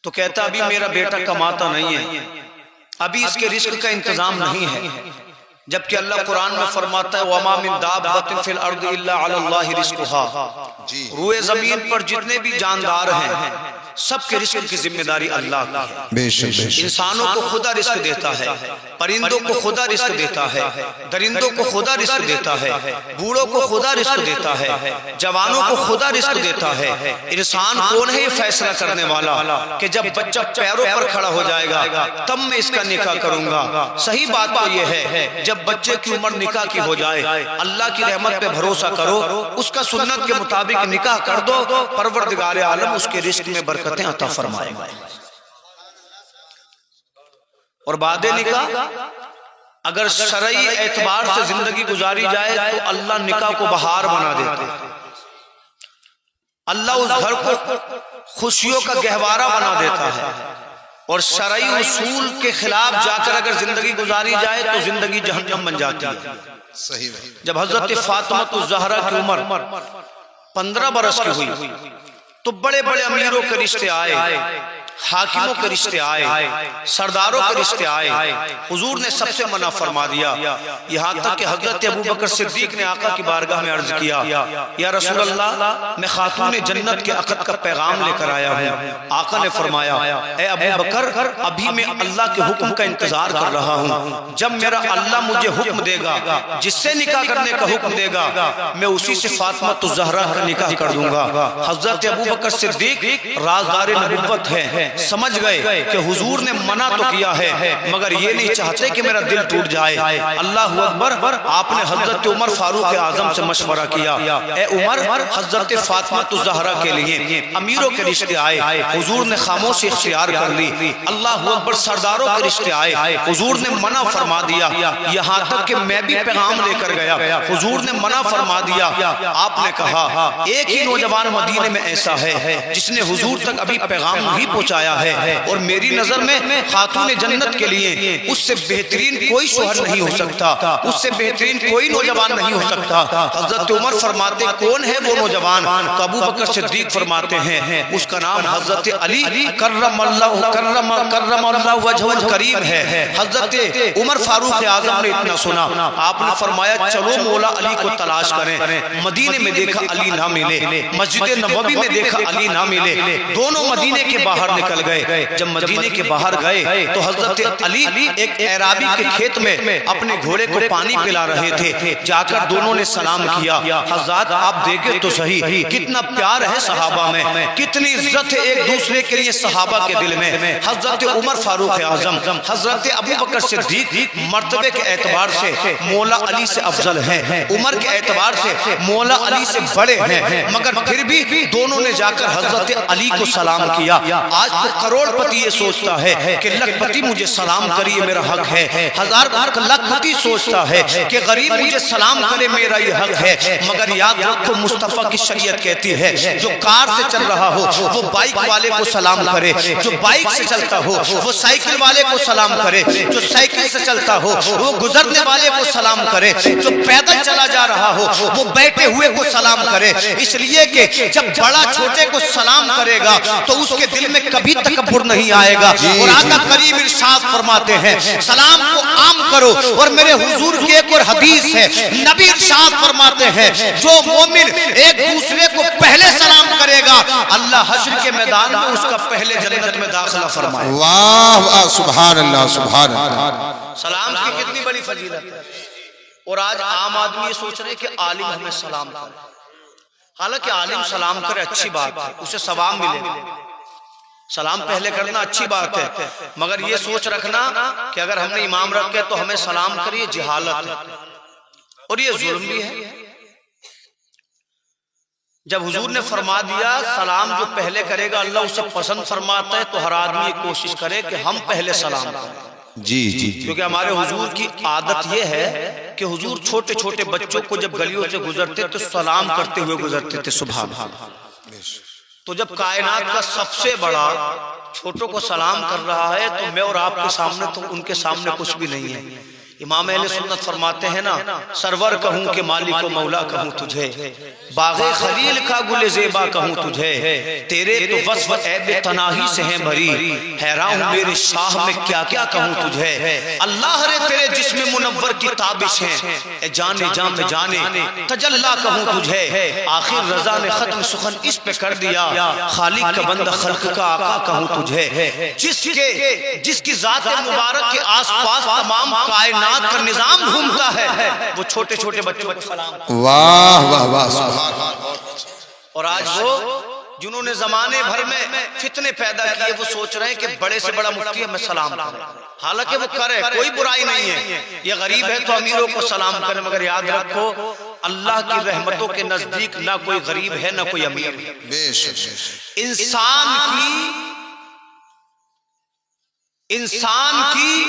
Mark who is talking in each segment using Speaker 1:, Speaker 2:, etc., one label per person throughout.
Speaker 1: تو کہتا ابھی میرا بیٹا کماتا نہیں ہے، ابھی اس کے رزق کا انتظام نہیں ہے، جبکہ اللہ قرآن میں فرماتا ہے وَمَا مِن دَابَّةٍ فِي الْأَرْضِ إِلَّا عَلَى اللَّهِ رِزْقُهَا، روئے زمین پر جتنے بھی جاندار ہیں سب کے رزق کی ذمہ داری اللہ کی ہے۔
Speaker 2: بے شک
Speaker 1: انسانوں کو خدا رزق دیتا ہے، پرندوں کو خدا رزق دیتا ہے، درندوں کو خدا رزق دیتا ہے، بوڑھوں کو خدا رزق دیتا ہے، جوانوں کو خدا رزق دیتا ہے۔ انسان کون ہے یہ فیصلہ کرنے والا کہ جب بچہ پیروں پر کھڑا ہو جائے گا تب میں اس کا نکاح کروں گا؟ صحیح بات تو یہ ہے جب بچے کی عمر نکاح کی ہو جائے اللہ کی رحمت پہ بھروسہ کرو، اس کا سنت کے مطابق نکاح کر دو، پروردگار عالم اس کے رزق میں برکتیں عطا فرمائے گا۔ اور بعد نکاح اگر شرعی اعتبار سے زندگی گزاری جائے تو اللہ نکاح کو بہار بنا دیتا ہے، اللہ اس گھر کو خوشیوں کا گہوارہ بنا دیتا ہے، اور شرعی اصول کے خلاف جا کر اگر زندگی گزاری جائے تو زندگی جہنم بن جاتی ہے۔
Speaker 2: صحیح۔
Speaker 1: جب حضرت فاطمہ الزہرا کی عمر 15 برس کی ہوئی تو بڑے بڑے امیروں کے رشتے آئے، حاکموں کے رشتے آئے، سرداروں کے رشتے آئے، حضور نے سب سے منع فرما دیا، یہاں تک کہ حضرت ابوبکر صدیق نے آقا کی بارگاہ میں عرض کیا یا رسول اللہ میں خاتون جنت کے عقد کا پیغام لے کر آیا ہوں۔ آقا نے فرمایا اے ابوبکر ابھی میں اللہ کے حکم کا انتظار کر رہا ہوں، جب میرا اللہ مجھے حکم دے گا جس سے نکاح کرنے کا حکم دے گا میں اسی سے فاطمہ الزہرا کا نکاح کر دوں گا۔ حضرت ابوبکر صدیق رازدار نبوت ہے، سمجھ گئے کہ حضور نے منع تو کیا ہے مگر یہ نہیں چاہتے کہ میرا دل ٹوٹ جائے۔ اللہ اکبر، آپ نے حضرت عمر فاروق اعظم سے مشورہ کیا، اے عمر حضرت فاطمہ الزہرا کے لیے امیروں کے رشتے آئے، حضور نے خاموشی اختیار کر لی۔ اللہ اکبر، سرداروں کے رشتے آئے، حضور نے منع فرما دیا، یہاں تک کہ میں بھی پیغام لے کر گیا، حضور نے منع فرما دیا۔ آپ نے کہا ایک ہی نوجوان مدینے میں ایسا ہے جس نے حضور تک ابھی پیغام نہیں پہنچایا ہے، اور میری نظر میں خاتون جنت کے لیے اس سے بہترین کوئی شوہر نہیں ہو سکتا، اس سے بہترین کوئی نوجوان نہیں ہو سکتا۔ حضرت عمر فرماتے کون ہے وہ نوجوان؟ تو ابو بکر صدیق فرماتے ہیں اس کا نام حضرت علی کرم اللہ وجہ الکریم ہے۔ حضرت عمر فاروق اعظم نے اتنا سنا، آپ نے فرمایا چلو مولا علی کو تلاش کریں۔ مدینے میں دیکھا علی نہ ملے، مسجد نبوی میں دیکھا علی نہ ملے، دونوں مدینے کے باہر نکل گئے۔ جب مدینے کے باہر گئے تو حضرت علی ایک اعرابی کے کھیت میں اپنے گھوڑے کو پانی پلا رہے تھے، جا کر دونوں نے سلام کیا، حضرات آپ دیکھیں تو صحیح کتنا پیار ہے صحابہ میں، کتنی عزت ہے ایک دوسرے کے لیے صحابہ کے دل میں۔ حضرت عمر فاروق اعظم، حضرت ابو بکر صدیق مرتبے کے اعتبار سے مولا علی سے افضل ہیں، عمر کے اعتبار سے مولا علی سے بڑے ہیں، مگر پھر بھی دونوں نے جا کر حضرت علی کو سلام کیا۔ آج تو کروڑ پتی یہ سوچتا ہے کہ لکھ پتی مجھے سلام کریے میرا حق ہے، ہزار لکھ پتی سوچتا ہے کہ غریب مجھے سلام کرے میرا یہ حق ہے، مگر یاد رکھو مصطفیٰ کی شریعت کہتی ہے جو کار سے چل رہا ہو وہ بائک والے کو سلام کرے، جو بائک سے چلتا ہو وہ سائیکل والے کو سلام کرے، جو سائیکل سے چلتا ہو وہ گزرنے والے کو سلام کرے، جو پیدل چلا جا رہا ہو وہ بیٹھے ہوئے کو سلام کرے، اس لیے کہ جب بڑا چھوٹے کو سلام کرے گا تو اس کے دل میں کبھی تکبر نہیں آئے گا۔ اور آقا کریم ارشاد فرماتے ہیں سلام کو عام کرو، اور میرے حضور کی ایک اور حدیث ہے نبی ارشاد فرماتے ہیں جو مومن ایک دوسرے کو پہلے سلام کرے گا اللہ حشر کے میدان میں اس کا پہلے جنت میں داخلہ فرمائے۔
Speaker 2: واہ واہ، سبحان اللہ سبحان اللہ۔
Speaker 1: سلام کی کتنی بڑی فضیلت ہے، اور آج عام آدمی یہ سوچ رہے کہ عالم ہمیں سلام کرے، حالانکہ عالم سلام کرے اچھی بات ہے، اسے ثواب ملے، سلام پہلے کرنا اچھی بات ہے، مگر یہ سوچ رکھنا کہ اگر ہم نے امام رکھے تو ہمیں سلام کریے جہالت ہے، اور یہ ظلم بھی ہے۔ جب حضور نے فرما دیا سلام جو پہلے کرے گا اللہ اسے پسند فرماتا ہے، تو ہر آدمی کوشش کرے کہ ہم پہلے سلام کریں۔
Speaker 2: جی جی،
Speaker 1: کیونکہ ہمارے حضور کی عادت یہ ہے کہ حضور چھوٹے چھوٹے بچوں کو جب گلیوں سے گزرتے تو سلام کرتے ہوئے گزرتے تھے، سبحان اللہ۔ تو جب کائنات کا سب سے بڑا چھوٹوں کو سلام کر رہا ہے تو میں اور آپ کے سامنے تو ان کے سامنے کچھ بھی نہیں ہے، امام اہل سنت فرماتے ہیں نا، سرور کہوں کہ مالک و مولا کہوں تجھے، باغ خلیل کا گل زیبا کہوں تجھے، تیرے تو وصف عیب تناہی سے ہیں بھری، حیران ہوں میرے شاہ میں کیا کیا کہوں تجھے، اللہ رے تیرے جسم منور کی تابش ہیں، اے جانے جان میں جانے تجلا کہوں تجھے، آخر رضا نے ختم سخن اس پہ کر دیا، خالق کا بندہ خلق کا آقا کہوں تجھے، جس کی ذات مبارک کے آس پاس تمام کائنات کا نظام گھومتا ہے، وہ چھوٹے چھوٹے بچوں کو سلام کرتا ہے۔
Speaker 2: واہ واہ واہ سبحان اللہ۔
Speaker 1: اور آج وہ جنہوں نے زمانے بھر میں فتنے پیدا کیے، وہ سوچ رہے ہیں کہ بڑے سے بڑا مفتی ہے میں سلام کروں، حالانکہ وہ کرے، کوئی برائی نہیں ہے، یہ غریب ہے تو امیروں کو سلام کرے، مگر یاد رکھو اللہ کی رحمتوں کے نزدیک نہ کوئی غریب ہے نہ کوئی امیر ہے۔
Speaker 2: بے شک
Speaker 1: انسان کی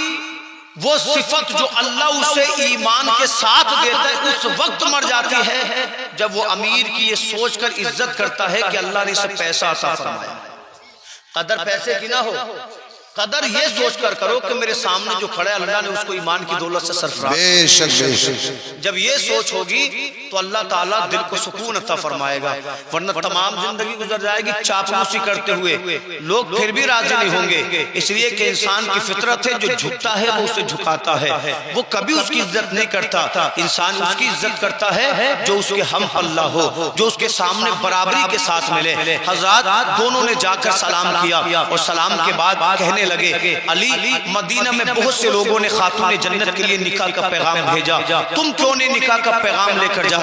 Speaker 1: وہ صفت جو اللہ اسے ایمان کے ساتھ دیتا ہے اس وقت مر جاتی ہے جب وہ امیر کی یہ سوچ کر عزت کرتا ہے کہ اللہ نے اسے پیسہ عطا فرمایا۔ قدر پیسے کی نہ ہو، قدر یہ سوچ کر کرو کہ میرے سامنے جو کھڑا ہے اللہ نے اس کو ایمان کی دولت سے سرفراز۔
Speaker 2: بے شک بے شک۔
Speaker 1: جب یہ سوچ ہوگی تو اللہ تعالیٰ دل کو سکون عطا فرمائے گا، ورنہ تمام زندگی گزر جائے گی چاپلوسی کرتے ہوئے، لوگ پھر بھی راضی نہیں ہوں گے، اس لیے کہ انسان کی فطرت ہے، جو جھکتا ہے وہ اسے جھکاتا ہے، وہ کبھی اس کی عزت نہیں کرتا، انسان اس کی عزت کرتا ہے جو اس کے ہم پلہ ہو، جو اس کے سامنے برابری کے ساتھ ملے۔ حضرات دونوں نے جا کر سلام کیا اور سلام کے بعد کہنے لگے، علی مدینہ میں بہت سے لوگوں نے خاتون جنت کے لیے نکاح کا پیغام بھیجا، تم کیوں نے نکاح کا پیغام لے کر جاتے؟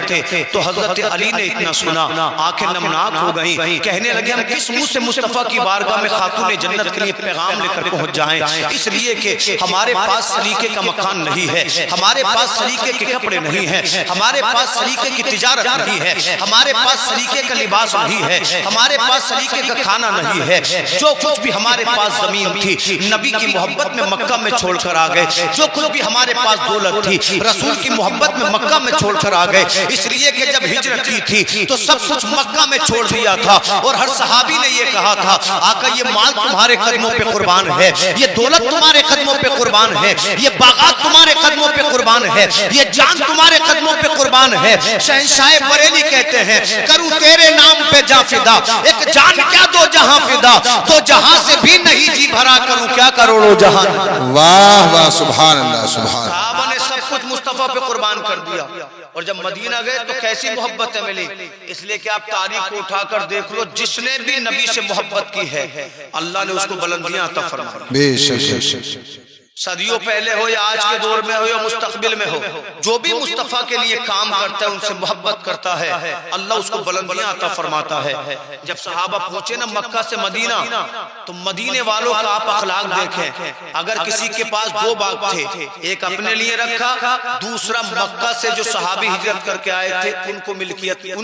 Speaker 1: تو حضرت علی نے اتنا سنا آنکھیں نمناک ہو گئیں، کہنے لگے ہم کس منہ سے مصطفیٰ کی بارگاہ میں خاتون جنت کے لیے پیغام لے کر پہنچ جائیں، اس لیے کہ ہمارے پاس سلیقے کا مکان نہیں ہے، ہمارے پاس سلیقے کے کپڑے نہیں ہیں، ہمارے پاس سلیقے کی تجارت نہیں ہے، ہمارے پاس سلیقے کا لباس نہیں ہے، ہمارے پاس سلیقے کا کھانا نہیں ہے، جو کچھ بھی ہمارے پاس زمین تھی نبی کی محبت میں مکہ میں چھوڑ کر آ گئے، جو کچھ بھی ہمارے پاس دولت تھی رسول کی محبت میں مکہ میں چھوڑ کر آ گئے، اس لیے کہ جب ہجرت کی تھی تو سب کچھ مکہ میں چھوڑ دیا تھا، اور ہر صحابی نے یہ کہا تھا آقا یہ مال تمہارے قدموں پہ قربان ہے، یہ دولت تمہارے قدموں پہ قربان ہے، یہ باغات تمہارے قدموں پہ قربان ہے، یہ جان تمہارے قدموں پہ قربان ہے۔ شہنشاہ بریلی کہتے ہیں کروں تیرے نام پہ جاں فدا، ایک جان کیا دو جہاں فدا، دو جہاں سے بھی نہیں جی بھرا کروں کیا کروڑوں جہاں۔
Speaker 2: واہ واہ سبحان اللہ سبحان۔
Speaker 1: صحابہ نے سب کچھ مصطفیٰ پہ قربان کر دیا، اور جب مدینہ گئے تو کیسی محبتیں ملی، اس لیے کہ آپ تاریخ کو اٹھا کر دیکھ لو، جس نے بھی نبی سے محبت کی ہے اللہ نے اس کو بلندیاں عطا فرمائی۔
Speaker 2: بے شک۔
Speaker 1: صدیوں پہلے ہو یا آج کے دور میں ہو یا مستقبل میں ہو، جو بھی مصطفیٰ کے لیے کام کرتا ہے ان سے محبت کرتا ہے اللہ اس کو بلندیاں عطا فرماتا ہے۔ جب صحابہ پہنچے نا مکہ سے مدینہ تو مدینے والوں کا آپ اخلاق دیکھیں، اگر کسی کے پاس دو باغ تھے، ایک اپنے لیے رکھا، دوسرا مکہ سے جو صحابی ہجرت کر کے آئے تھے ان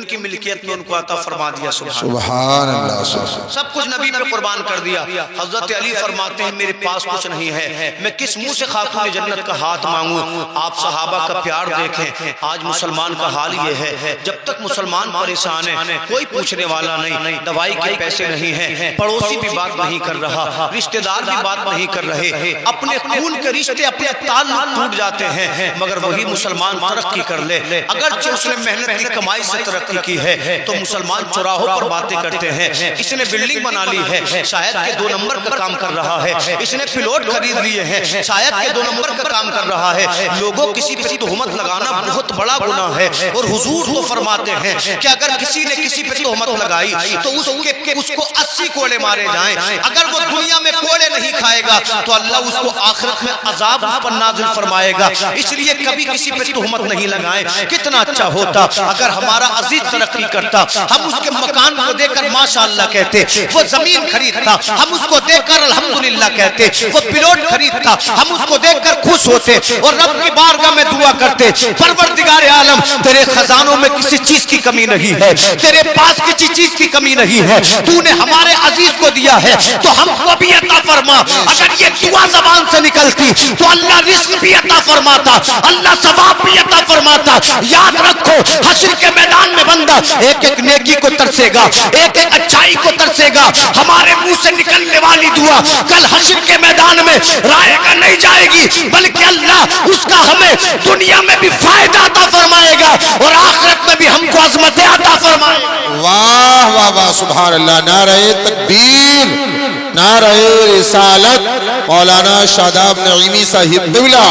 Speaker 1: کی ملکیت میں ان کو عطا فرما دیا۔
Speaker 2: سبحان اللہ
Speaker 1: سب کچھ نبی پہ قربان کر دیا۔ حضرت علی فرماتے ہیں میرے پاس کچھ نہیں ہے، میں کس منہ سے خاتون جنت کا ہاتھ مانگوں؟ آپ صحابہ کا پیار دیکھیں، آج مسلمان کا حال یہ ہے، جب تک مسلمان پریشان ہے کوئی پوچھنے والا نہیں، دوائی کے پیسے نہیں ہیں، پڑوسی بھی بات نہیں کر رہا، رشتہ دار بھی بات نہیں کر رہے، اپنے خون کے رشتے اپنے تعلق ٹوٹ جاتے ہیں، مگر وہی مسلمان ترقی کر لے، اگرچہ اس نے محنت کی کمائی سے ترقی کی ہے تو مسلمان چوراہوں پر باتیں کرتے ہیں، اس نے بلڈنگ بنا لی ہے، شاید کہ 2 نمبر کا کام کر رہا ہے، اس نے پلاٹ خرید لیے ہیں، شاید کہ 2 نمبر کا کام کر رہا ہے۔ لوگوں کسی پہ تہمت لگانا بہت بڑا گناہ ہے، اور حضور تو فرماتے ہیں کہ اگر کسی نے کسی پہ تہمت لگائی تو اس کو 80 کوڑے مارے جائیں، اگر وہ دنیا میں کوڑے نہیں کھائے گا تو اللہ اس کو آخرت میں عذاب پر نازل فرمائے گا، اس لیے کبھی کسی پہ تہمت نہیں لگائیں۔ کتنا اچھا ہوتا اگر ہمارا عزیز ترقی کرتا، ہم اس کے مکان کو دیکھ کر ماشاءاللہ کہتے، وہ زمین خریدتا ہم اس کو دیکھ کر الحمدللہ کہتے، وہ پلاٹ خریدتا ہم اس کو دیکھ کر خوش ہوتے اور رب کی بارگاہ میں دعا کرتے پروردگار عالم تیرے خزانوں میں کسی چیز کی کمی نہیں ہے، تیرے پاس کسی چیز کی کمی نہیں ہے، تو نے ہمارے عزیز کو دیا ہے تو ہم کو بھی عطا فرما۔ اگر یہ دعا زبان سے نکلتی تو اللہ رزق بھی عطا فرماتا، اللہ ثواب بھی عطا فرماتا۔ یاد رکھو حشر کے میدان میں بندہ ایک ایک نیکی کو ترسے گا، ایک ایک اچھائی کو ترسے گا، ہمارے منہ سے نکلنے
Speaker 3: والی دعا کل حشر کے میدان میں رائے گا نہیں جائے گی، بلکہ اللہ اس کا ہمیں دنیا میں بھی فائدہ عطا فرمائے گا اور آخرت میں بھی ہم کو عظمتیں عطا فرمائے گا۔
Speaker 2: واہ واہ واہ سبحان اللہ، نعرہ تکبیر، نعرہ رسالت، مولانا شاداب نعیمی صاحب قبلہ۔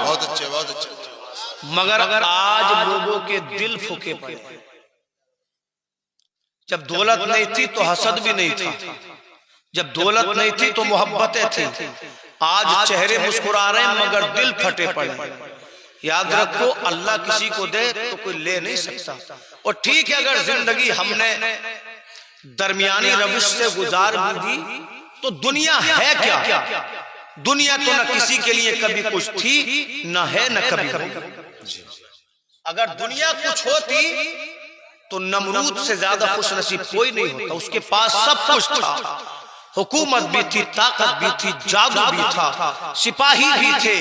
Speaker 2: بہت اچھے بہت اچھے۔
Speaker 1: مگر آج لوگوں کے دل پھکے پڑے، جب دولت نہیں تھی تو حسد بھی نہیں تھا، جب دولت نہیں تھی تو محبتیں تھیں، آج چہرے مسکرا رہے ہیں مگر دل پھٹے پڑے۔ یاد رکھو اللہ کسی کو دے تو کوئی لے نہیں سکتا، اور ٹھیک ہے اگر زندگی ہم نے درمیانی روش سے گزار بھی دی تو دنیا ہے کیا؟ دنیا تو نہ کسی کے لیے کبھی کچھ تھی نہ ہے نہ کبھی ہوگی۔ اگر دنیا کچھ ہوتی تو نمرود سے زیادہ خوش نصیب کوئی نہیں ہوتا، اس کے پاس سب کچھ تھا، حکومت بھی تھی، طاقت بھی تھی، جادو بھی تھا، سپاہی بھی تھے،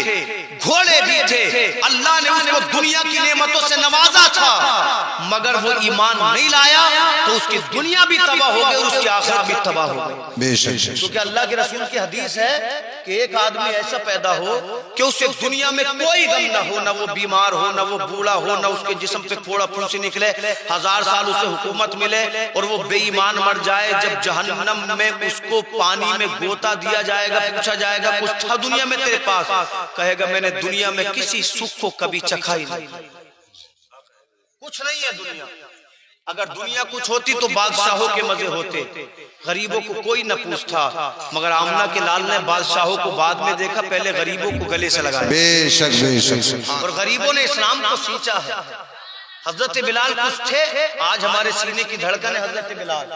Speaker 1: گھوڑے بھی تھے، اللہ نے اس کو دنیا کی نعمتوں سے نوازا تھا، مگر وہ ایمان نہیں لایا تو اس کی دنیا بھی تباہ ہو گئی اور اس کی آخرت بھی تباہ ہو گئی۔
Speaker 2: بے شک۔
Speaker 1: کیونکہ اللہ کے رسول کی حدیث ہے کہ ایک آدمی ایسا پیدا ہو کہ اسے دنیا میں کوئی غم نہ ہو، نہ وہ بیمار ہو، نہ وہ بوڑھا ہو، نہ اس کے جسم پہ پھوڑا پھنسی نکلے، 1000 سال اسے حکومت ملے اور وہ بے ایمان مر جائے، جب جہنم میں اس کو پانی میں گوتا دیا جائے گا، پوچھا جائے گا کچھ تھا دنیا میں تیرے پاس؟ کہے گا میں نے دنیا میں کسی سکھ کو کبھی چکھا ہی نہیں، کچھ نہیں ہے دنیا۔ اگر دنیا کچھ ہوتی تو بادشاہوں کے مزے ہوتے، غریبوں کو کوئی نہ پوچھتا، مگر آمنہ کے لال نے بادشاہوں کو بعد میں دیکھا، پہلے غریبوں کو گلے سے لگایا۔
Speaker 2: بے شک بے شک۔
Speaker 1: اور غریبوں نے اسلام کو سینچا ہے۔ حضرت بلال کچھ تھے، آج ہمارے سینے کی دھڑکن ہے حضرت بلال،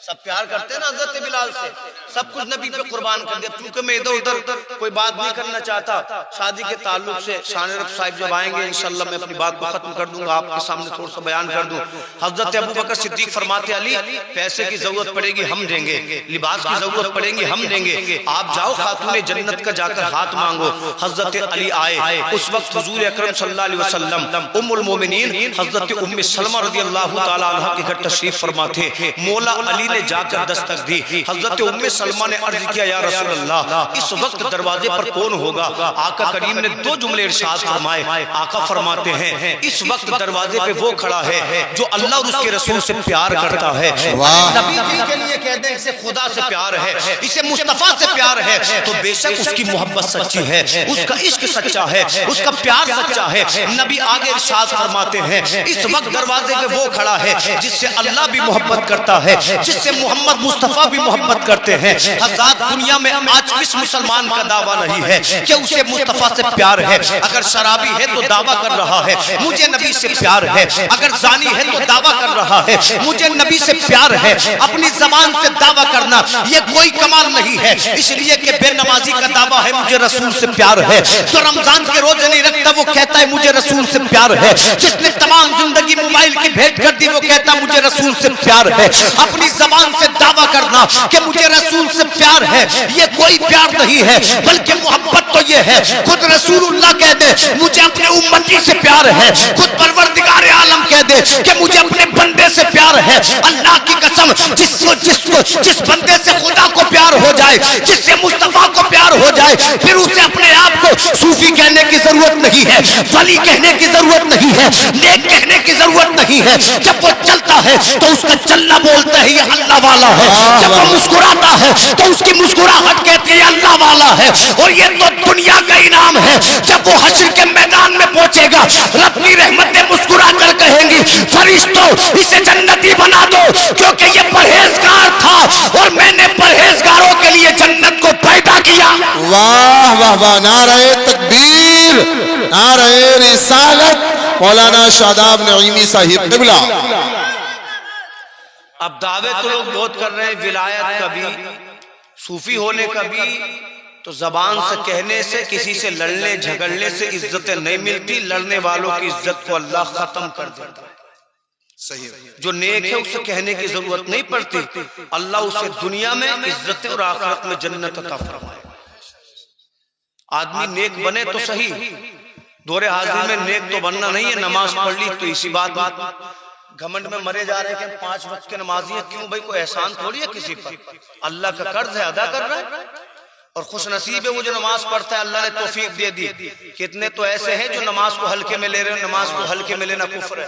Speaker 1: سب پیار کرتے ہیں نا حضرت بلال سے، سب کچھ نبی پہ قربان کر دیا۔ کیونکہ میں ادھر ادھر کوئی بات نہیں کرنا چاہتا، شادی کے تعلق سے شان رب صاحب جب آئیں گے انشاءاللہ میں اپنی بات کو ختم کر دوں گا، آپ کے سامنے تھوڑا سا بیان کر دوں۔ حضرت ابوبکر صدیق فرماتے علی پیسے کی ضرورت پڑے گی ہم دیں گے، لباس کی ضرورت پڑے گی ہم دیں گے، آپ جاؤ خاتون جنت کا جا کر ہاتھ مانگو۔ حضرت علی آئے، اس وقت حضور اکرم صلی اللہ علیہ وسلم ام المومنین حضرت ام سلمہ رضی اللہ تعالی عنہ کے گھر تشریف فرما تھے، مولا علی نے جا کر دستک دی۔ حضرت ام سلمہ نے عرض کیا یا رسول اللہ اس وقت دروازے پر کون ہوگا؟ آقا کریم نے 2 جملے ارشاد فرمائے۔ آقا فرماتے ہیں اس وقت دروازے پہ وہ کھڑا ہے جو اللہ اور اس کے رسول سے پیار کرتا ہے۔ نبی جی کے لیے کہہ دیں اسے خدا سے پیار ہے، اسے مصطفیٰ سے پیار ہے، تو بے شک اس کی محبت سچی ہے، اس کا عشق سچا ہے، اس کا پیار سچا ہے۔ نبی آگے ارشاد فرماتے ہیں اس وقت دروازے پہ وہ کھڑا ہے جس سے اللہ بھی محبت کرتا ہے، جس سے محمد مصطفیٰ بھی محبت کرتے ہیں۔ حضرات دنیا میں آج کس مسلمان کا دعویٰ نہیں ہے کہ اسے مصطفیٰ سے پیار ہے؟ اگر شرابی ہے تو دعویٰ کر رہا ہے مجھے نبی سے پیار ہے، اگر زانی ہے تو دعویٰ کر رہا ہے مجھے نبی سے پیار ہے۔ اپنی زبان سے دعویٰ کرنا یہ کوئی کمال نہیں ہے، اس لیے کہ بے نمازی کا دعویٰ ہے مجھے رسول سے پیار ہے، جو رمضان کے روزے نہیں رکھتا وہ کہتا ہے مجھے رسول سے پیار ہے، جس نے تمام زندگی موبائل کی بھیٹ کر دی وہ کہتا ہے مجھے رسول سے پیار ہے۔ اپنی زبان سے دعویٰ کرنا کہ مجھے رسول سے پیار ہے یہ کوئی پیار نہیں ہے، بلکہ محبت تو یہ ہے خود رسول اللہ کہہ دے مجھے اپنے امتی سے پیار ہے، خود پروردگار عالم کہہ دے کہ مجھے اپنے بندے سے پیار ہے۔ اللہ کی قسم جس بندے سے خدا کو پیار ہو جائے، جس سے مصطفیٰ کو پیار ہو جائے، پھر اسے اپنے آپ کو صوفی کہنے کی ضرورت نہیں ہے، ولی کہنے کی ضرورت نہیں ہے، نیک کہنے کی ضرورت نہیں ہے۔ جب وہ چلتا ہے تو اس کا چلنا بولتا ہے یہ اللہ والا ہے، جب وہ مسکراتا ہے تو اس کی مسکراہٹ کہتی ہے اللہ والا ہے۔ اور یہ تو دنیا کا انعام ہے، جب وہ حشر کے میدان میں پہنچے گا رب کی رحمتیں مسکرا کر کہیں گی فرشتوں اسے جنتی بنا دو کیونکہ یہ پرہیزگار تھا اور میں نے پرہیزگاروں کے لیے جنت کو پیدا کیا۔
Speaker 2: واہ واہ واہ، نعرہ تکبیر، نعرہ رسالت، مولانا شاداب نعیمی صاحب قبلہ۔
Speaker 1: اب دعوے تو لوگ بہت کر رہے ہیں ولایت کا بھی، صوفی ہونے کا بھی، تو زبان سے کہنے سے کسی سے لڑنے جھگڑنے سے عزتیں نہیں ملتی، لڑنے والوں کی عزت کو اللہ ختم کر دیتا ہے۔ جو نیک ہے اسے کہنے کی ضرورت نہیں پڑتی، اللہ اسے دنیا میں عزت اور آخرت میں جنت عطا فرمائے۔ آدمی نیک بنے تو صحیح، دور حاضر میں نیک تو بننا نہیں ہے، نماز پڑھ لی تو اسی بات گھمنڈ میں مرے جا رہے ہیں کہ 5 وقت کے نمازی ہیں. کیوں بھائی؟ کوئی احسان تھوڑی ہے کسی پر, اللہ کا قرض ہے, ادا کر رہا ہے. اور خوش نصیب ہے وہ جو نماز پڑھتا ہے, اللہ نے توفیق دے دی. کتنے تو ایسے ہیں جو نماز کو ہلکے میں لے رہے ہیں, نماز کو ہلکے میں لینا کفر ہے.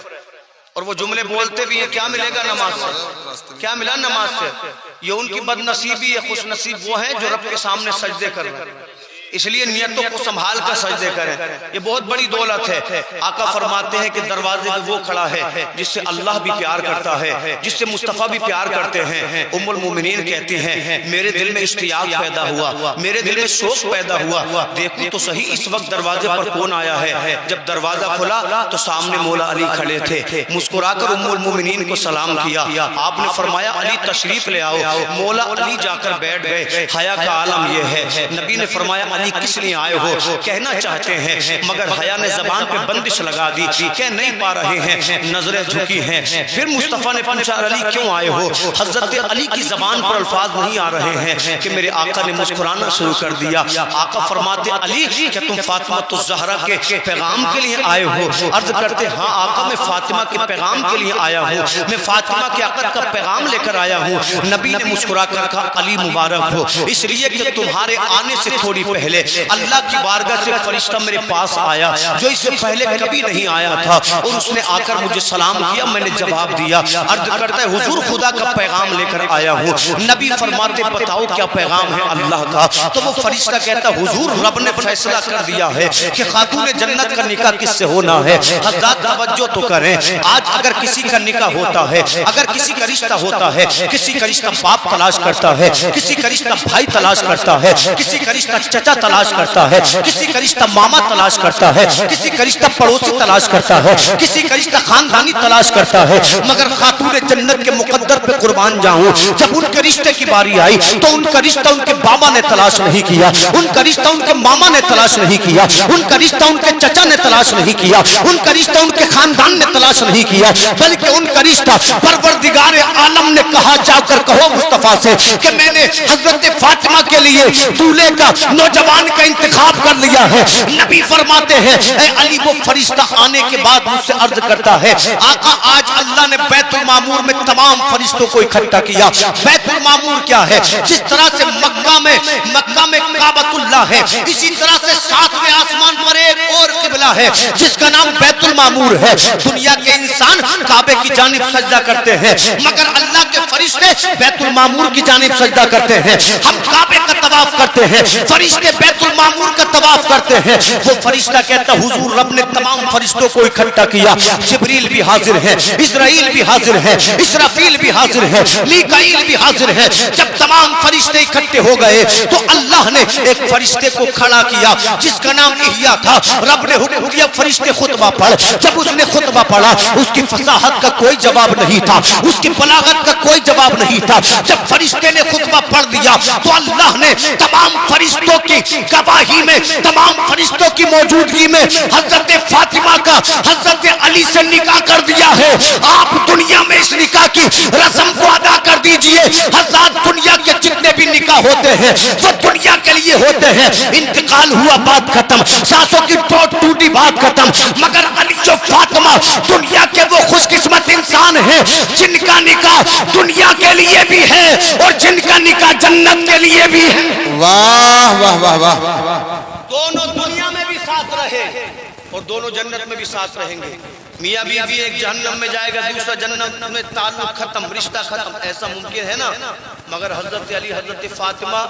Speaker 1: اور وہ جملے بولتے بھی ہیں کیا ملے گا نماز سے, کیا ملا نماز سے. یہ ان کی بد نصیبی ہے. خوش نصیب وہ ہیں جو رب کے سامنے سجدے کر رہے ہیں. اس لیے نیتوں کو سنبھال کر سجدے کریں, یہ بہت بڑی دولت ہے. آقا فرماتے ہیں کہ دروازے پہ وہ کھڑا ہے جس سے اللہ بھی پیار کرتا ہے, جس سے مصطفیٰ بھی پیار کرتے ہیں. ام المومنین کہتی ہیں میرے دل میں اشتیاق پیدا ہوا, میرے دل میں شوق پیدا ہوا, دیکھوں تو صحیح اس وقت دروازے پر کون آیا ہے. جب دروازہ کھلا تو سامنے مولا علی کھڑے تھے. مسکرا کر ام المومنین کو سلام کیا. آپ نے فرمایا علی تشریف لے آؤ. مولا علی جا کر بیٹھ گئے. حیا کا عالم یہ ہے. نبی نے فرمایا علی کس لیے آئے ہو؟ کہنا چاہتے ہیں مگر حیا نے زبان پہ بندش لگا دی, کہہ نہیں پا رہے ہیں, نظریں جھکی ہیں. پھر مصطفیٰ نے پوچھا علی کیوں آئے ہو؟ حضرت علی کی زبان پر الفاظ نہیں آ رہے ہیں کہ میرے آقا نے مسکرانا شروع کر دیا. آقا فرماتے علی کیا تم فاطمہ الزہرا کے پیغام کے لیے آئے ہو؟ عرض کرتے ہاں آقا میں فاطمہ کے پیغام کے لیے آیا ہوں, میں فاطمہ کے عقد کا پیغام لے کر آیا ہوں. نبی نے مسکرا کر کہا علی مبارک ہو, اس لیے کہ تمہارے آنے سے تھوڑی پہلے اللہ کی بارگاہ سے فرشتہ میرے پاس آیا جو اس سے پہلے کبھی نہیں آیا تھا, اور اس نے آ کر مجھے سلام کیا, میں نے جواب دیا. عرض کرتا ہے حضور خدا کا پیغام لے کر آیا ہوں. نبی فرماتے بتاؤ کیا پیغام ہے اللہ کا؟ تو وہ فرشتہ کہتا حضور رب نے فیصلہ کر دیا ہے کہ خاتون جنت کا نکاح کس سے ہونا ہے. حضرات توجہ تو کریں, آج اگر کسی کا نکاح ہوتا ہے, اگر کسی کا رشتہ ہوتا ہے, کسی کا رشتہ باپ تلاش کرتا ہے, کسی کا رشتہ بھائی تلاش کرتا ہے, کسی کا رشتہ چچا تلاش کرتا ہے, کسی کا رشتہ ماما تلاش کرتا ہے, کسی کا رشتہ پڑوسی تلاش کرتا ہے, کسی کا رشتہ خاندانی تلاش کرتا ہے, مگر خاتون جنت کے مقدر پہ قربان جاؤں جب ان کے رشتے کی باری آئی تو ان کا رشتہ ان کے بابا نے تلاش نہیں کیا, ان کا رشتہ ان کے ماما نے تلاش نہیں کیا, ان کا رشتہ ان کے چچا نے تلاش نہیں کیا, ان کا رشتہ ان کے خاندان نے تلاش نہیں کیا, بلکہ ان کا رشتہ پروردگار عالم نے کہا جا کر کہو مصطفیٰ سے کہ میں نے حضرت فاطمہ کے لیے دولہے کا, نوجوان کا انتخاب کر لیا ہے. نبی فرماتے ہیں اے علی وہ فرشتہ آنے کے بعد مجھ سے عرض کرتا ہے آقا آج اللہ نے بیت المعمور میں تمام فرشتوں کو اکٹھا کیا. بیت المعمور کیا ہے؟ جس طرح سے مکہ میں کعبۃ اللہ ہے, اسی طرح سے 7ویں آسمان پر ایک اور قبلہ ہے جس کا نام بیت المعمور ہے. دنیا کے انسان کعبے کی جانب سجدہ کرتے ہیں مگر اللہ کے فرشتے بیت المعمور کی جانب سجدہ کرتے ہیں. ہم کعبے کا طواف کرتے ہیں, فرشتے بیت المعمور کا طواف کرتے ہیں. وہ فرشتہ کہتا حضور رب نے تمام فرشتوں کو اکٹھا کیا. جبریل بھی حاضر ہے, اسرائیل بھی حاضر ہے, اسرافیل بھی حاضر ہے, میکائیل بھی حاضر ہے. جب تمام فرشتے اکٹھے ہو گئے تو اللہ نے ایک فرشتے کو کھڑا کیا جس کا نام احیا تھا. رب نے حکم دیا فرشتے خطبہ پڑھ. جب اس نے خطبہ پڑھا اس کی فصاحت کا کوئی جواب نہیں تھا, اس کی بلاغت کا کوئی جواب نہیں تھا. جب فرشتے نے خطبہ پڑھ دیا تو اللہ نے تمام فرشتوں کی گواہی میں, تمام فرشتوں کی موجودگی میں حضرت فاطمہ کا حضرت علی سے نکاح کر دیا ہے. آپ دنیا میں اس نکاح کی رسم کو ادا کر دیجئے. حضرات دنیا کے جتنے بھی نکاح ہوتے ہیں وہ دنیا کے لیے ہوتے ہیں. انتقال ہوا بات ختم, سانسوں کی ٹوٹی بات ختم. مگر علی جو فاطمہ دنیا کے وہ خوش قسمت انسان ہیں جن کا نکاح دنیا کے لیے بھی ہے اور جن کا نکاح جنت کے لیے بھی ہے.
Speaker 2: واہ واہ واہ واہ.
Speaker 1: دونوں دنیا میں بھی ساتھ رہے اور دونوں جنت میں بھی ساتھ رہیں گے. میاں بیوی ایک جہنم میں جائے گا, دوسرا جنت میں, تعلق ختم, رشتہ ختم. ایسا ممکن ہے نا؟ مگر حضرت علی حضرت فاطمہ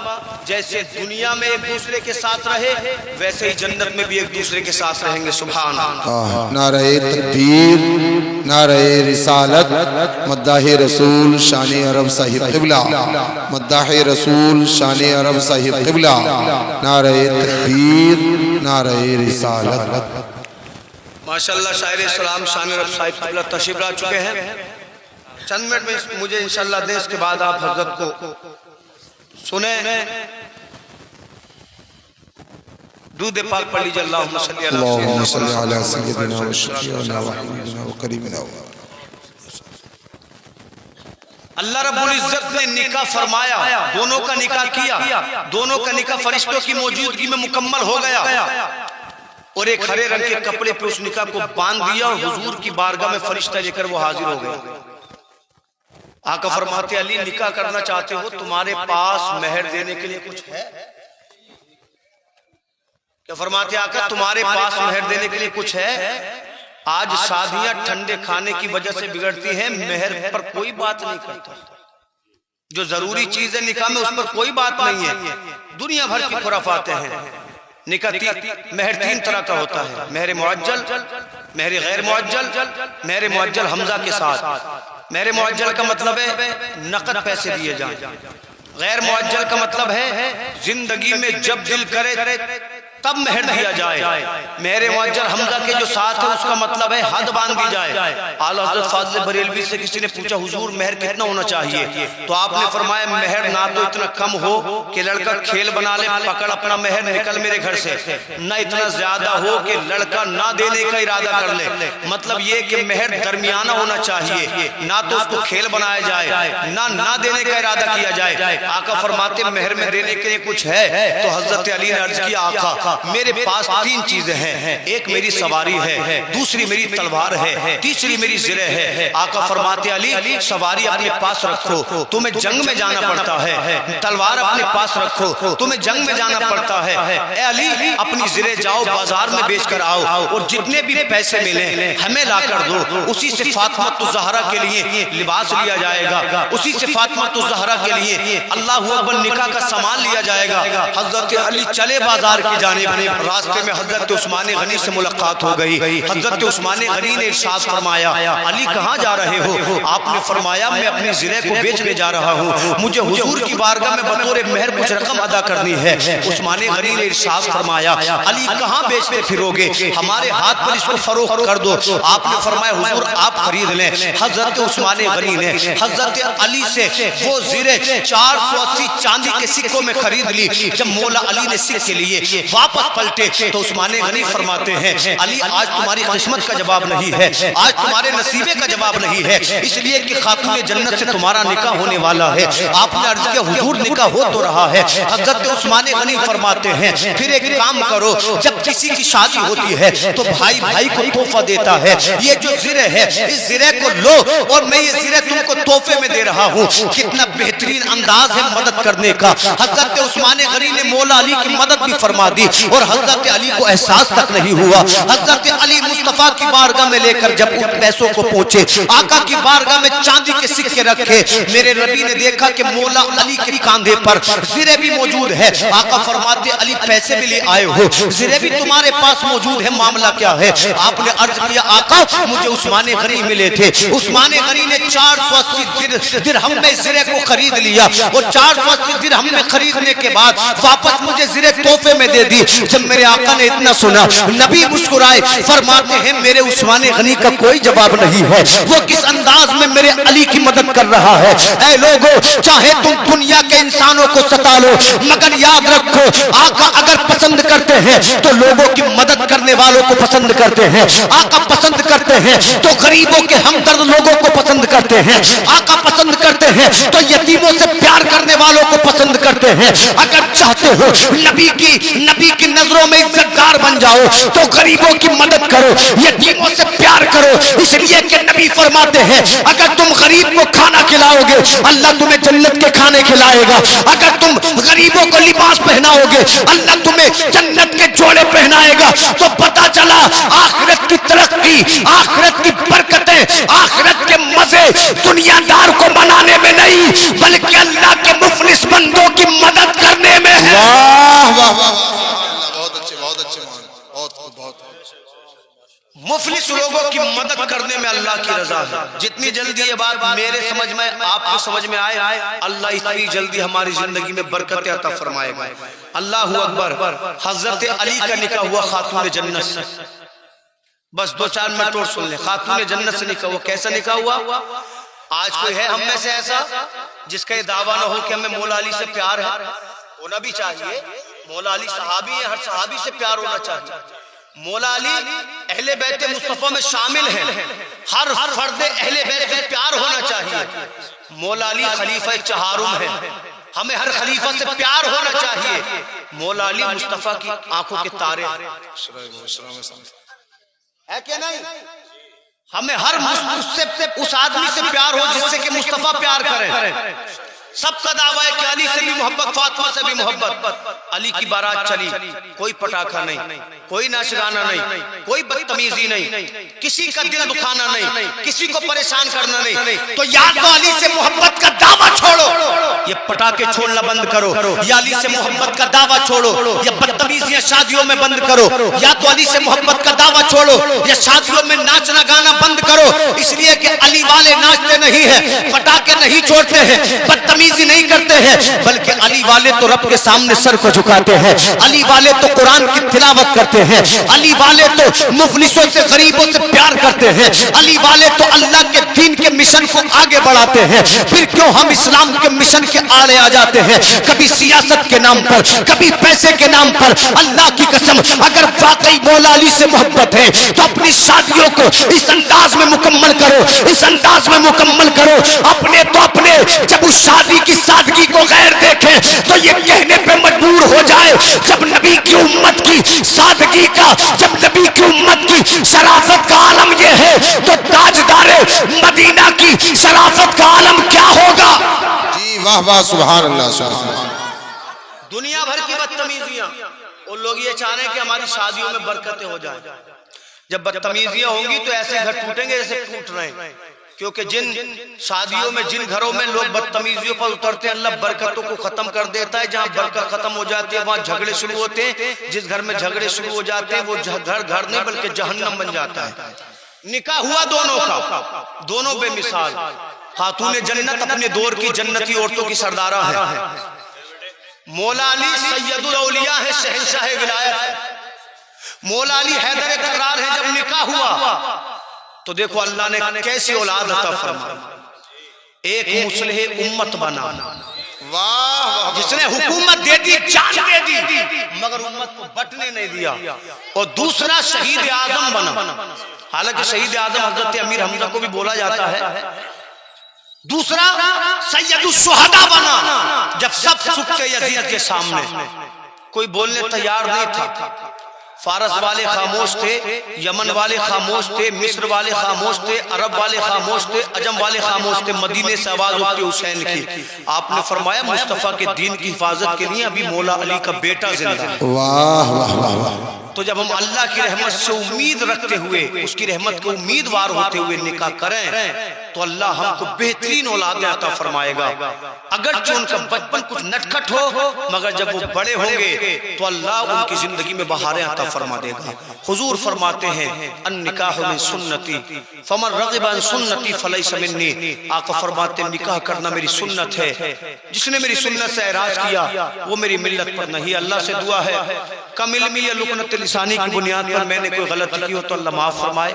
Speaker 1: جیسے دنیا میں ایک دوسرے کے ساتھ رہے ویسے ہی جنت میں بھی ایک دوسرے کے ساتھ رہیں گے. سبحان اللہ.
Speaker 2: نعرہ تکبیر, نعرہ رسالت, مداح رسول شان عرب صاحب قبلہ, مداح رسول شان عرب صاحب قبلہ. نعرہ تکبیر, نعرہ رسالت.
Speaker 1: ماشاءاللہ شاعر اسلام شان عرب صاحب قبلہ تشریف لا چکے ہیں. چند منٹ میں مجھے انشاءاللہ دیں, اس کے بعد آپ حضرت کو سنیں. درود پاک پڑھ لیجئے. اللہم صلی علی
Speaker 2: سیدنا و شفیعنا و حبیبنا و کریمنا.
Speaker 1: اللہ رب العزت نے نکاح فرمایا, دونوں کا نکاح کیا, دونوں کا نکاح فرشتوں کی موجودگی میں مکمل ہو گیا. اور ایک ہرے رنگ کے کپڑے پہ اس نکاح کو باندھ دیا اور حضور کی بارگاہ میں فرشتہ لے کر وہ حاضر ہو گئے. آقا فرماتے علی نکاح کرنا چاہتے ہو, تمہارے پاس مہر دینے کے لیے کچھ ہے؟ کیا فرماتے آقا تمہارے پاس مہر دینے کے لیے کچھ ہے؟ آج شادیاں ٹھنڈے کھانے کی وجہ سے بگڑتی ہیں, مہر پر کوئی بات نہیں کرتا. جو ضروری چیز ہے نکاح میں اس پر کوئی بات نہیں ہے. دنیا بھر کی خرافات ہیں. نکاح مہر 3 طرح کا ہوتا ہے, مہر معجل, مہر غیر معجل, مہر معجل حمزہ کے ساتھ. مہر معجل کا مطلب ہے نقد پیسے دیے جائیں. غیر معجل کا مطلب ہے زندگی میں جب دل کرے تب مہر دیا جائے. مہر معجل حمزہ کے جو ساتھ ہے اس کا مطلب ہے حد باندھ دی جائے. اعلیٰ حضرت فاضل بریلوی سے کسی نے پوچھا حضور مہر کتنا ہونا چاہیے؟ تو آپ نے فرمایا مہر نہ تو اتنا کم ہو کہ لڑکا کھیل بنا لے, پکڑ اپنا مہر نکل میرے گھر سے, نہ اتنا زیادہ ہو کہ لڑکا نہ دینے کا ارادہ کر لے. مطلب یہ کہ مہر درمیانہ ہونا چاہیے, نہ تو اس کو کھیل بنایا جائے نہ دینے کا ارادہ کیا جائے. آقا فرماتے مہر میں دینے کے لیے کچھ ہے؟ تو حضرت علی نے عرض کیا آقا میرے پاس 3 چیزیں ہیں, ایک میری سواری ہے, دوسری میری تلوار ہے, تیسری میری زرہ ہے. آقا فرماتے علی سواری اپنے پاس رکھو, تمہیں جنگ میں جانا پڑتا ہے, تلوار اپنے پاس رکھو, تمہیں جنگ میں جانا پڑتا ہے. اے علی اپنی زرہ جاؤ بازار میں بیچ کر آؤ, اور جتنے بھی پیسے ملیں ہمیں لا کر دو. اسی سے فاطمہ الزہرا کے لیے لباس لیا جائے گا, اسی سے فاطمہ الزہرا کے لیے اللہ اکبر نکاح کا سامان لیا جائے گا. حضرت علی چلے بازار کی جانب. راستے میں حضرت عثمان غنی سے ملاقات ہو گئی. حضرت عثمان غنی نے ارشاد فرمایا علی کہاں جا رہے ہو؟ آپ نے فرمایا میں اپنی زرہ کو بیچنے جا رہا ہوں, مجھے حضور کی بارگاہ میں بطور مہر کچھ رقم ادا کرنی ہے. عثمان غنی نے ارشاد فرمایا علی کہاں بیچتے پھرو گے, ہمارے ہاتھ پر اس کو فروخت کر دو. آپ نے فرمایا حضور آپ خرید لیں. حضرت عثمان غنی نے حضرت علی سے وہ زرہ 480 چاندی کے سکوں میں خرید لی. جب مولا علی نے سکے لیے واپس پلٹے تو عثمان غنی فرماتے ہیں علی آج تمہاری قسمت کا جواب نہیں ہے, آج تمہارے نصیبے کا جواب نہیں ہے, اس لیے کہ خاتون جنت سے تمہارا نکاح ہونے والا ہے. آپ نے عرض کیا حضور نکاح ہو تو رہا ہے. حضرت عثمان غنی فرماتے ہیں پھر ایک کام کرو, جب کسی کی شادی ہوتی ہے تو بھائی بھائی کو تحفہ دیتا ہے. یہ جو زرہ ہے اس زرہ کو لو اور میں یہ زرہ تم کو تحفے میں دے رہا ہوں. کتنا بہترین انداز ہے مدد کرنے کا. حضرت عثمان غنی نے مولا علی کی مدد بھی فرما دی اور حضرت علی کو احساس تک نہیں ہوا. حضرت علی مصطفیٰ کی بارگاہ میں لے کر جب ان پیسوں کو پہنچے, آقا کی بارگاہ میں چاندی کے سکے رکھے, میرے نبی نے دیکھا کہ مولا علی کے کاندھے پر زرہ بھی موجود ہے. آقا فرماتے علی پیسے بھی لے آئے ہو, زرہ بھی تمہارے پاس موجود ہے, معاملہ کیا ہے؟ آپ نے عرض کیا آقا مجھے عثمان غنی ملے تھے, عثمان غنی نے 480 درہم میں زرہ کو خرید لیا اور 480 درہم میں خریدنے کے بعد واپس مجھے زرہ تحفے میں دے دی. جب میرے آقا نے اتنا سنا نبی مسکرائے, فرماتے ہیں میرے عثمان غنی کا کوئی جواب نہیں ہے, وہ کس انداز میں میرے علی کی مدد کر رہا ہے. اے لوگو چاہے تم دنیا کے انسانوں کو ستا لو مگر یاد رکھو آقا اگر پسند کرتے ہیں تو لوگوں کی مدد کرنے والوں کو پسند کرتے ہیں. آقا پسند کرتے ہیں تو غریبوں کے ہمدرد لوگوں کو پسند کرتے ہیں. آقا پسند کرتے ہیں تو یتیموں سے پیار کرنے والوں کو پسند کرتے ہیں. اگر چاہتے ہو نبی کی نظروں میں عزتدار بن جاؤ تو غریبوں کی مدد کرو, یتیموں سے پیار کرو. اس لیے کہ نبی فرماتے ہیں اگر تم غریب کو کھانا کھلاؤ گے اللہ تمہیں جنت کے کھانے کھلائے گا. اگر تم غریبوں کو لباس پہناؤ گے اللہ تمہیں جنت کے جوڑے پہنائے گا. تو پتا چلا آخرت کی ترقی, آخرت کی برکتیں, آخرت کے مزے دنیا دار کو منانے میں نہیں بلکہ اللہ کے مفلس بندوں کی مدد کرنے میں ہے.
Speaker 2: واہ واہ واہ, بہت اچھے بہت اچھے مان, بہت بہت
Speaker 1: مفلس لوگوں کی مدد کرنے میں اللہ کی رضا ہے. جتنی جلدی یہ بات میرے سمجھ میں آپ کو سمجھ میں آئے اللہ اتنی جلدی ہماری زندگی میں برکت عطا فرمائے گا. اللہ اکبر. حضرت علی کا نکاح ہوا خاتون جنت سے. بس 2-4 منٹ اور سن لیں. خاتون جنت سے نکاح ہوا. کیسا نکاح ہوا؟ آج کوئی ہے ہم میں سے ایسا جس کا یہ دعویٰ نہ ہو کہ ہمیں مولا علی سے پیار ہے؟ ہونا بھی چاہیے. مولا علی صحابی ہے, ہر صحابی سے پیار ہونا چاہیے. مولا علی اہل بیت مصطفیٰ میں شامل ہیں, ہر فرد اہل بیت سے پیار ہونا چاہیے. مولا علی خلیفہ چہارم ہے, ہمیں ہر خلیفہ سے پیار ہونا چاہیے. مولا علی مصطفیٰ کی آنکھوں کے تارے ہے کہ نہیں؟ ہمیں ہر اس آدمی سے پیار ہو جس سے کہ مصطفیٰ پیار کرے. سب کا دعویٰ ہے کہ علی سے بھی محبت، فاطمہ سے بھی محبت. علی کی بارات چلی، کوئی پٹاخہ نہیں، کوئی ناچ گانا نہیں، کوئی بدتمیزی نہیں، کسی کا دل دکھانا نہیں، کسی کو پریشان کرنا نہیں. تو یا تو علی سے محبت کا دعویٰ چھوڑو، یہ پٹاخے چھوڑنا بند کرو. یا علی سے محبت کا دعویٰ چھوڑو، یا بدتمیزیاں شادیوں میں بند کرو. یا تو علی سے محبت کا دعویٰ چھوڑو، یا شادیوں میں ناچنا گانا بند کرو. اس لیے کہ علی والے ناچتے نہیں ہیں، پٹاخے نہیں چھوڑتے ہیں، بدتمیزی نہیں کرتے ہیں، بلکہ علی والے تو رب کے سامنے سر کو جھکاتے ہیں. علی والے تو قرآن کی تلاوت کرتے ہیں. علی والے تو مفلسوں سے غریبوں سے پیار کرتے ہیں. علی والے تو اللہ کے دین کے مشن کو آگے بڑھاتے ہیں. پھر کیوں ہم اسلام کے مشن کے آڑے آ جاتے ہیں؟ کبھی سیاست کے نام پر، کبھی پیسے کے نام پر. اللہ کی قسم اگر واقعی مولا علی سے محبت ہے تو اپنی شادیوں کو اس انداز میں مکمل کرو، اس انداز میں مکمل کرو. اپنے تو اپنے جب اس شادی کی سادگی کو غیر دیکھے تو یہ کہنے پہ مجبور ہو جائے جب نبی کی امت کی سادگی کا، جب نبی کی امت کی شرافت کا عالم یہ ہے تو تاجدار مدینہ کی شرافت کا عالم کیا ہوگا؟
Speaker 2: جی واہ واہ، سبحان اللہ سبحان اللہ.
Speaker 1: دنیا بھر کی بدتمیزیاں، وہ لوگ یہ چاہ رہے ہیں کہ ہماری شادیوں میں برکتیں ہو جائیں. جب بدتمیزیاں ہوں گی تو ایسے گھر ٹوٹیں گے جیسے ٹوٹ رہے ہیں. کیونکہ جن شادیوں میں، جن گھروں میں لوگ بدتمیزیوں پر اترتے ہیں، اللہ برکتوں کو ختم کر دیتا ہے. جہاں برکت ختم ہو جاتی ہے وہاں جھگڑے شروع ہوتے ہیں. جس گھر میں جھگڑے شروع ہو جاتے ہیں وہ گھر نہیں بلکہ جہنم بن جاتا ہے. نکاح ہوا دونوں کا، دونوں بے مثال. خاتون جنت اپنے دور کی جنتی عورتوں کی سردارہ ہے. مولا علی سید الاولیاء ہے، شہنشاہ ولایت ہے. مولا علی حیدر کرار ہے. جب نکاح ہوا تو دیکھو اللہ نے کیسی اولاد عطا فرمائی. ایک مصلح امت بنا،
Speaker 2: واہ،
Speaker 1: جس نے حکومت دے دی، جان دے دی، مگر امت کو بٹنے نہیں دیا. اور دوسرا شہید اعظم بنا. حالانکہ شہید اعظم حضرت امیر حمزہ کو بھی بولا جاتا ہے. دوسرا سید الشہداء بنا. جب سب سکھ کے یزید کے سامنے، کوئی بولنے تیار نہیں تھا. فارس والے خاموش تھے، یمن والے خاموش تھے، مصر والے خاموش تھے، عرب والے خاموش تھے، عجم والے خاموش تھے. مدینے سے آواز اٹھتی حسین کی. آپ نے فرمایا مصطفیٰ کے دین کی حفاظت کے لیے ابھی مولا علی کا بیٹا زندہ ہے.
Speaker 2: واہ واہ واہ.
Speaker 1: تو جب ہم اللہ کی رحمت سے امید رکھتے ہوئے، اس کی رحمت کو امیدوار ہوتے ہوئے نکاح کریں تو اللہ ہم کو بہترین اولاد عطا فرمائے گا. اگرچہ ان کا بچپن کچھ نٹکھٹ ہو، مگر جب وہ بڑے ہوں گے تو اللہ ان کی زندگی میں بہاریں عطا فرما دے گا. حضور فرماتے ہیں النکاح من سنتی فمن رغب عن سنتی فلیس منی. آقا فرماتے ہیں نکاح کرنا میری سنت ہے، جس نے میری سنت سے اعراض کیا وہ میری ملت پر نہیں. اللہ سے دعا ہے کم علمی یا لکنت لسانی کی بنیاد پر میں نے کوئی غلطی کی ہو تو اللہ معاف فرمائے.